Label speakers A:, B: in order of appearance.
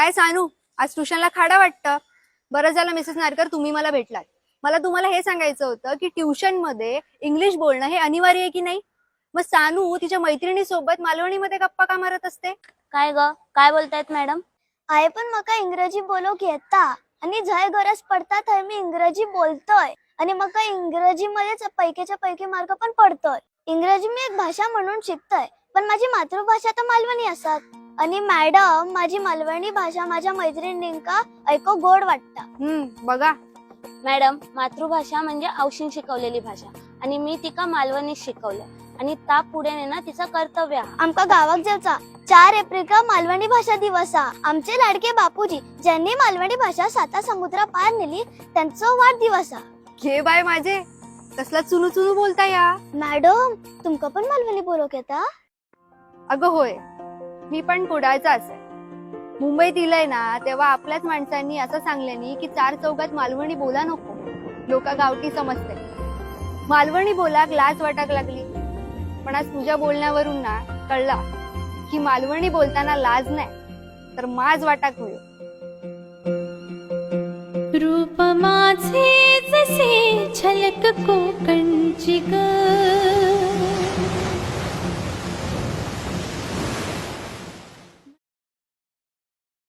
A: काय सानू, आज ट्युशनला खाडा वाटतं. बरं झालं मिसेस नारकर तुम्ही मला भेटलात. मला तुम्हाला हे सांगायचं होतं की ट्युशन मध्ये इंग्लिश बोलणं हे अनिवार्य आहे की नाही. मग सानू तिच्या मैत्रिणी सोबत मालवणीमध्ये गप्पा का मारत असते.
B: काय ग काय बोलतायत मॅडम?
C: आहे पण मका इंग्रजी बोलो घेता आणि जय गरज पडतात आहे मी इंग्रजी बोलतोय आणि मका इंग्रजी मध्येच पैकीच्या पैकी मार्क पण पडतोय. इंग्रजी मी एक भाषा म्हणून शिकतोय पण माझी मातृभाषा तर मालवणी असतात आणि मॅडम माझी मालवणी भाषा माझ्या मैत्रिणींका ऐको गोड वाटतं.
A: बघा
B: मॅडम मातृभाषा म्हणजे औषध शिकवलेली भाषा आणि मी तिका मालवणी शिकवलं आणि ता पुढे नेणं तिचं कर्तव्य आहे.
C: आमका गावाक जेवचा 4 एप्रिल का मालवणी भाषा दिवस हा. आमचे लाडके बापूजी ज्यांनी मालवणी भाषा 7 समुद्रा पार नेली त्यांचा वाढदिवस हा.
A: घे बाय माझे कसला चुनू चुनू बोलता या.
C: मॅडम तुमका पण मालवणी बोलक येता?
A: अगं होय, मी पण कुडाळचाच आहे. मुंबईत इलय ना तेव्हा आपल्याच माणसांनी असं सांगल्यानी की 4 चौकात मालवणी बोला नको, लोक गावठी समजते. मालवणी बोलाक लाज वाटाक लागली. पण आज तुझ्या बोलण्यावरून ना कळला की मालवणी बोलताना लाज नाही तर माज वाटाक होईल.
D: रूप माझे जसे झलक कोकणची